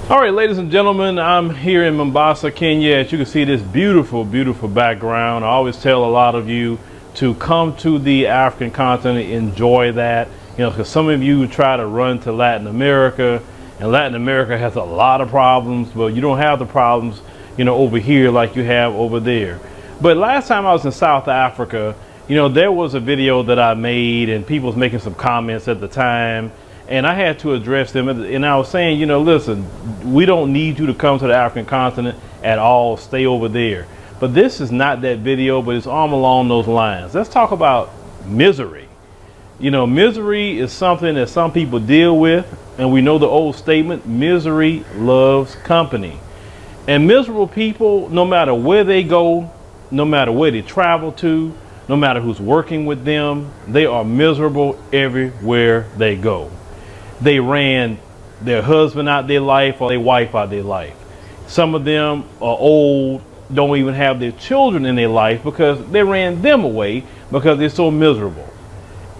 All right, ladies and gentlemen, I'm here in Mombasa, Kenya. As you can see, this beautiful, beautiful background. I always tell a lot of you to come to the African continent, enjoy that. Because some of you try to run to Latin America, and Latin America has a lot of problems, but you don't have the problems, over here like you have over there. But last time I was in South Africa, there was a video that I made, and people was making some comments at the time. And I had to address them, and I was saying, listen, we don't need you to come to the African continent at all. Stay over there. But this is not that video, but it's all along those lines. Let's talk about misery. Misery is something that some people deal with, and we know the old statement, misery loves company. And miserable people, no matter where they go, no matter where they travel to, no matter who's working with them, they are miserable everywhere they go. They ran their husband out their life or their wife out their life. Some of them are old, don't even have their children in their life because they ran them away because they're so miserable.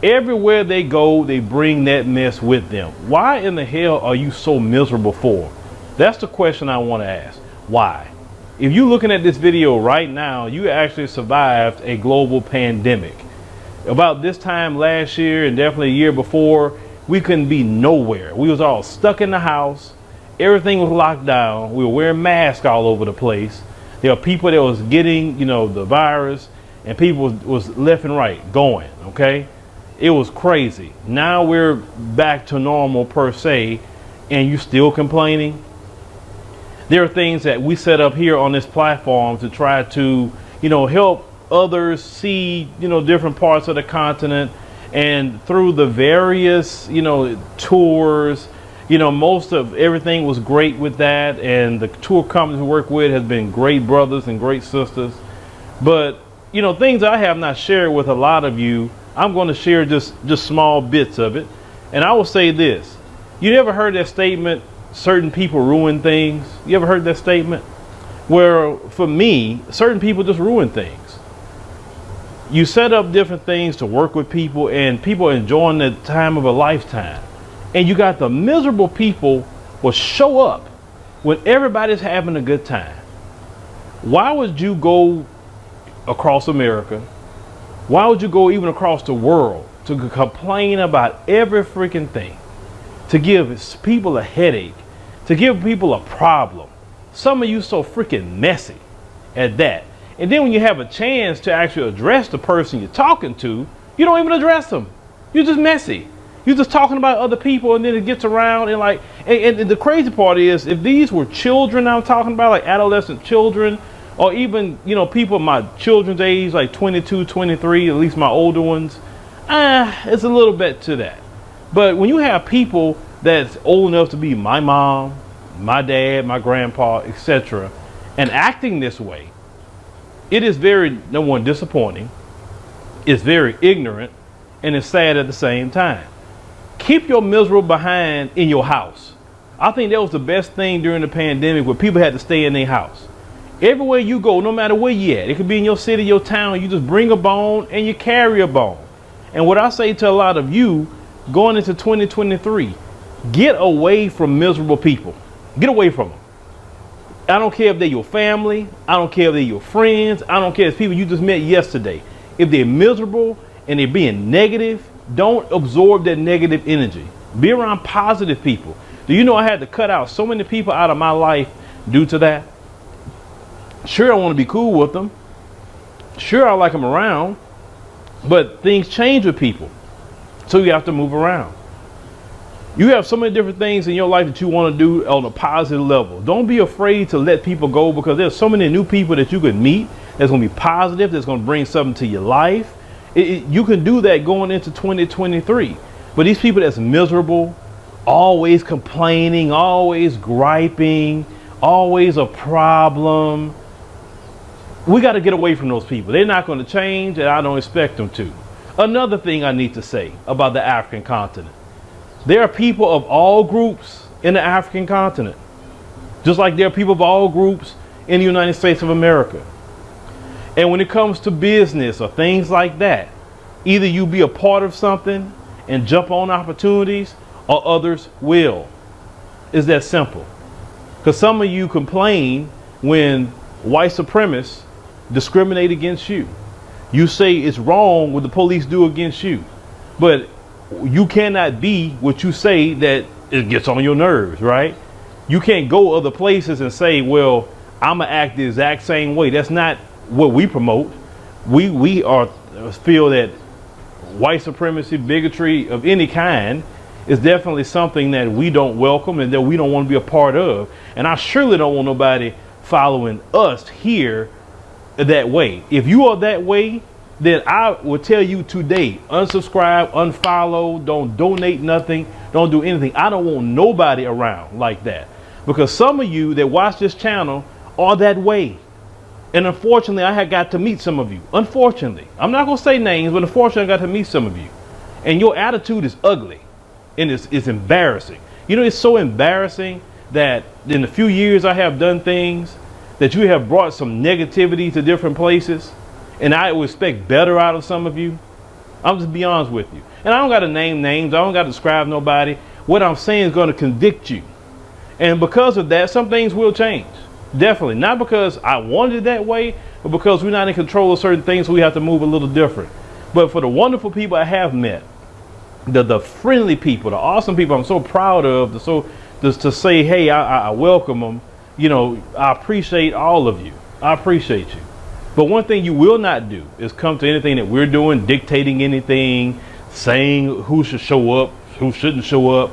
Everywhere they go, they bring that mess with them. Why in the hell are you so miserable for? That's the question I want to ask. Why? If you're looking at this video right now, you actually survived a global pandemic. About this time last year and definitely a year before, we couldn't be nowhere. We was all stuck in the house. Everything was locked down. We were wearing masks all over the place. There were people that was getting, the virus, and people was left and right going, okay? It was crazy. Now we're back to normal per se, and you still complaining? There are things that we set up here on this platform to try to, help others see, different parts of the continent. And through the various, tours, most of everything was great with that. And the tour companies we work with has been great brothers and great sisters. But, things I have not shared with a lot of you, I'm going to share just small bits of it. And I will say this. You ever heard that statement, certain people ruin things? You ever heard that statement? Where, for me, certain people just ruin things. You set up different things to work with people, and people are enjoying the time of a lifetime. And you got the miserable people will show up when everybody's having a good time. Why would you go across America? Why would you go even across the world to complain about every freaking thing? To give people a headache, to give people a problem. Some of you so freaking messy at that. And then when you have a chance to actually address the person you're talking to, you don't even address them. You're just messy. You're just talking about other people, and then it gets around and the crazy part is, if these were children I'm talking about, like adolescent children, or even, people my children's age, like 22, 23, at least my older ones, it's a little bit to that. But when you have people that's old enough to be my mom, my dad, my grandpa, etc., and acting this way, it is very, number one, disappointing. It's very ignorant, and it's sad at the same time. Keep your miserable behind in your house. I think that was the best thing during the pandemic, where people had to stay in their house. Everywhere you go, no matter where you at, it could be in your city, your town, you just bring a bone and you carry a bone. And what I say to a lot of you going into 2023, get away from miserable people. Get away from them. I don't care if they're your family. I don't care if they're your friends. I don't care if it's people you just met yesterday. If they're miserable and they're being negative, don't absorb that negative energy. Be around positive people. Do you know I had to cut out so many people out of my life due to that? Sure, I want to be cool with them. Sure, I like them around. But things change with people. So you have to move around. You have so many different things in your life that you want to do on a positive level. Don't be afraid to let people go, because there's so many new people that you could meet that's going to be positive, that's going to bring something to your life. You can do that going into 2023. But these people that's miserable, always complaining, always griping, always a problem, we got to get away from those people. They're not going to change, and I don't expect them to. Another thing I need to say about the African continent. There are people of all groups in the African continent, just like there are people of all groups in the United States of America. And when it comes to business or things like that, either you be a part of something and jump on opportunities, or others will. It's that simple. Because some of you complain when white supremacists discriminate against you. You say it's wrong what the police do against you, but you cannot be what you say that it gets on your nerves, right? You can't go other places and say, well, I'm gonna act the exact same way. That's not what we promote. We feel that white supremacy, bigotry of any kind is definitely something that we don't welcome and that we don't want to be a part of. And I surely don't want nobody following us here that way. If you are that way, then I will tell you today, unsubscribe, unfollow, don't donate nothing, don't do anything. I don't want nobody around like that, because some of you that watch this channel are that way. And unfortunately, I had got to meet some of you. Unfortunately, I'm not going to say names, but unfortunately, I got to meet some of you. And your attitude is ugly and it's embarrassing. You know, it's so embarrassing that in the few years I have done things that you have brought some negativity to different places. And I would expect better out of some of you. I'm just be honest with you. And I don't got to name names. I don't got to describe nobody. What I'm saying is going to convict you. And because of that, some things will change. Definitely. Not because I wanted it that way, but because we're not in control of certain things, so we have to move a little different. But for the wonderful people I have met, the friendly people, the awesome people I'm so proud of, to say, hey, I welcome them. You know, I appreciate all of you. I appreciate you. But one thing you will not do is come to anything that we're doing, dictating anything, saying who should show up, who shouldn't show up.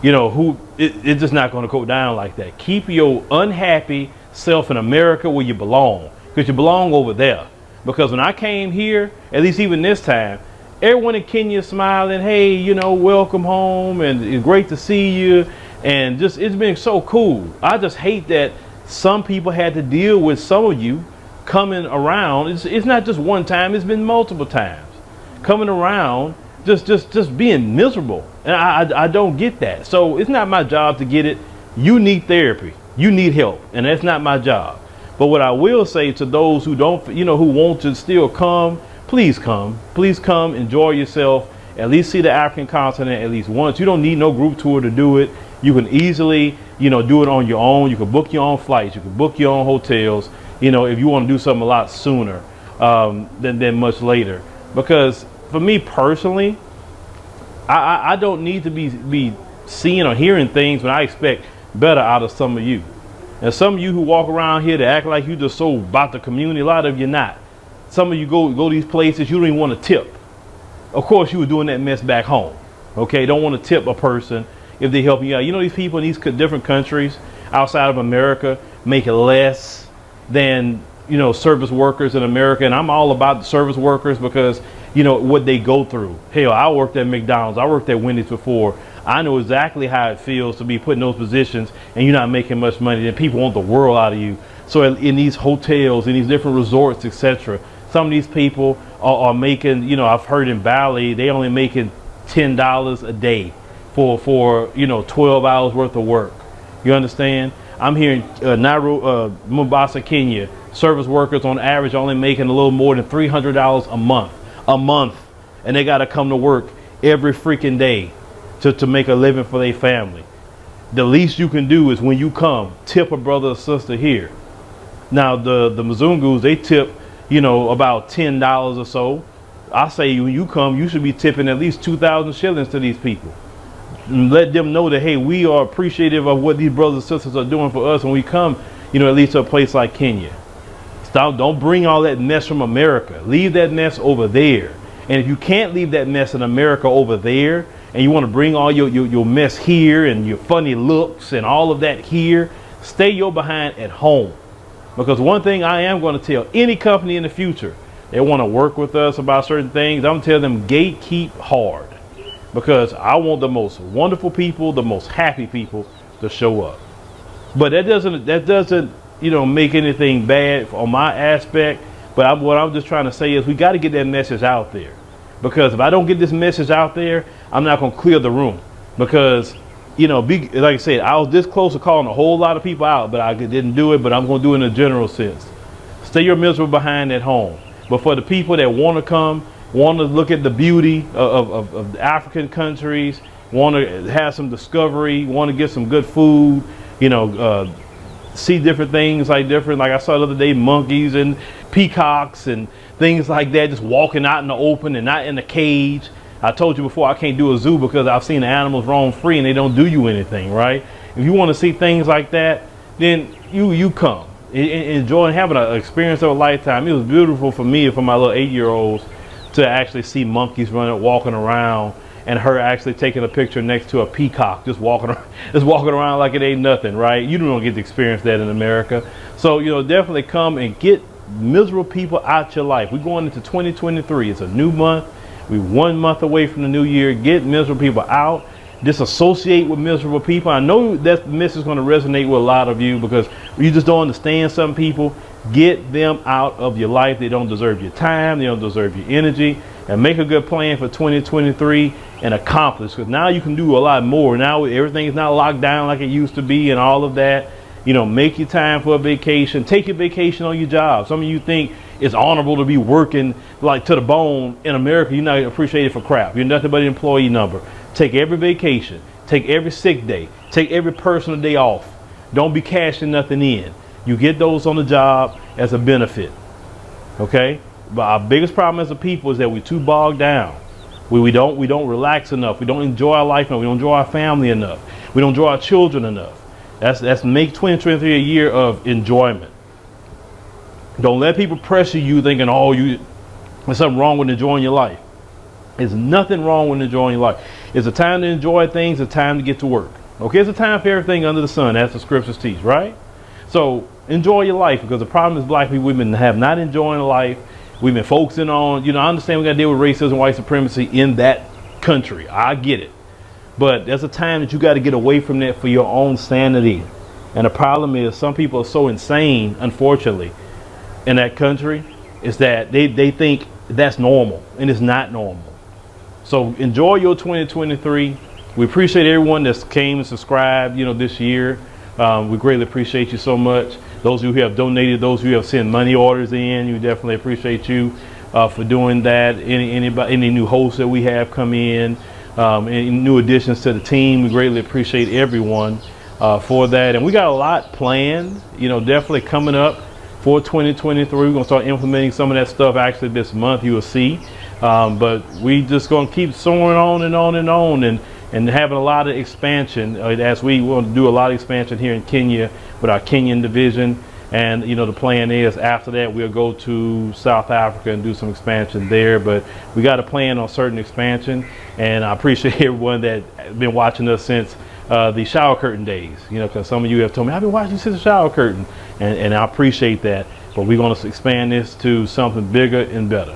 You know, it's just not going to go down like that. Keep your unhappy self in America where you belong, because you belong over there. Because when I came here, at least even this time, everyone in Kenya is smiling. Hey, you know, welcome home, and it's great to see you. And just, it's been so cool. I just hate that some people had to deal with some of you coming around. It's not just one time, it's been multiple times coming around just being miserable, and I don't get that. So it's not my job to get it. You need therapy, you need help, and that's not my job. But what I will say to those who don't, you know, who want to still come, please come, enjoy yourself, at least see the African continent at least once. You don't need no group tour to do it. You can easily, you know, do it on your own. You can book your own flights, you can book your own hotels, you know, if you want to do something a lot sooner than much later. Because for me personally, I don't need to be seeing or hearing things when I expect better out of some of you. And some of you who walk around here to act like you just so about the community, a lot of you not. Some of you go these places, you don't even want to tip. Of course, you were doing that mess back home. Okay, don't want to tip a person if they help you out. You know, these people in these different countries outside of America make less than, you know, service workers in America. And I'm all about the service workers because, you know, what they go through. Hell, I worked at McDonald's, I worked at Wendy's before. I know exactly how it feels to be put in those positions and you're not making much money, and people want the world out of you. So in these hotels, in these different resorts, etc., some of these people are making, you know, I've heard in Bali, they only making $10 a day for you know, 12 hours worth of work. You understand? I'm here in Mombasa, Kenya. Service workers on average only making a little more than $300 a month, and they got to come to work every freaking day to make a living for their family. The least you can do is when you come, tip a brother or sister here. Now the Mzungus, they tip, you know, about $10 or so. I say when you come, you should be tipping at least 2,000 shillings to these people. And let them know that, hey, we are appreciative of what these brothers and sisters are doing for us when we come, you know, at least to a place like Kenya. Stop, don't bring all that mess from America. Leave that mess over there. And if you can't leave that mess in America over there, and you want to bring all your mess here and your funny looks and all of that here, stay your behind at home. Because one thing I am going to tell any company in the future, they want to work with us about certain things, I'm going to tell them gatekeep hard. Because I want the most wonderful people, the most happy people to show up. But that doesn't you know, make anything bad on my aspect. But what I'm just trying to say is we got to get that message out there. Because if I don't get this message out there, I'm not going to clear the room. Because, you know, like I said, I was this close to calling a whole lot of people out, but I didn't do it. But I'm going to do it in a general sense. Stay your miserable behind at home. But for the people that want to come, want to look at the beauty of the African countries, want to have some discovery, want to get some good food, you know, see different things, like I saw the other day, monkeys and peacocks and things like that, just walking out in the open and not in a cage. I told you before, I can't do a zoo because I've seen the animals roam free and they don't do you anything, right? If you want to see things like that, then you come. Enjoying having an experience of a lifetime. It was beautiful for me and for my little 8-year-olds to actually see monkeys running, walking around, and her actually taking a picture next to a peacock, just walking around like it ain't nothing, right? You don't get to experience that in America. So, definitely come and get miserable people out your life. We're going into 2023. It's a new month. We're 1 month away from the new year. Get miserable people out. Disassociate with miserable people. I know that message is going to resonate with a lot of you because you just don't understand some people. Get them out of your life. They don't deserve your time. They don't deserve your energy. And make a good plan for 2023 and accomplish, because now you can do a lot more. Now everything is not locked down like it used to be and all of that. Make your time for a vacation. Take your vacation on your job. Some of you think it's honorable to be working like to the bone. In America, you're not appreciated for crap. You're nothing but an employee number. Take every vacation. Take every sick day. Take every personal day off. Don't be cashing nothing in. You get those on the job as a benefit. Okay? But our biggest problem as a people is that we're too bogged down. We don't relax enough. We don't enjoy our life enough. We don't enjoy our family enough. We don't enjoy our children enough. That's make 2023 a year of enjoyment. Don't let people pressure you thinking, there's something wrong with enjoying your life. There's nothing wrong with enjoying your life. It's a time to enjoy things, a time to get to work. Okay, it's a time for everything under the sun, as the scriptures teach, right? So enjoy your life, because the problem is black people, we've been not enjoying life. We've been focusing on, I understand we got to deal with racism, white supremacy in that country. I get it. But there's a time that you got to get away from that for your own sanity. And the problem is some people are so insane, unfortunately, in that country, is that they think that's normal, and it's not normal. So enjoy your 2023. We appreciate everyone that's came and subscribed, this year. We greatly appreciate you so much. Those of you who have donated, those of you who have sent money orders in, we definitely appreciate you for doing that. Any new hosts that we have come in, any new additions to the team, we greatly appreciate everyone for that. And we got a lot planned, definitely coming up for 2023. We're going to start implementing some of that stuff actually this month, you will see. But we just going to keep soaring on and on and on, and having a lot of expansion as we want to do a lot of expansion here in Kenya with our Kenyan division. And the plan is after that we'll go to South Africa and do some expansion there. But we got a plan on certain expansion, and I appreciate everyone that has been watching us since the shower curtain days. Because some of you have told me I've been watching since the shower curtain, and I appreciate that. But we're going to expand this to something bigger and better.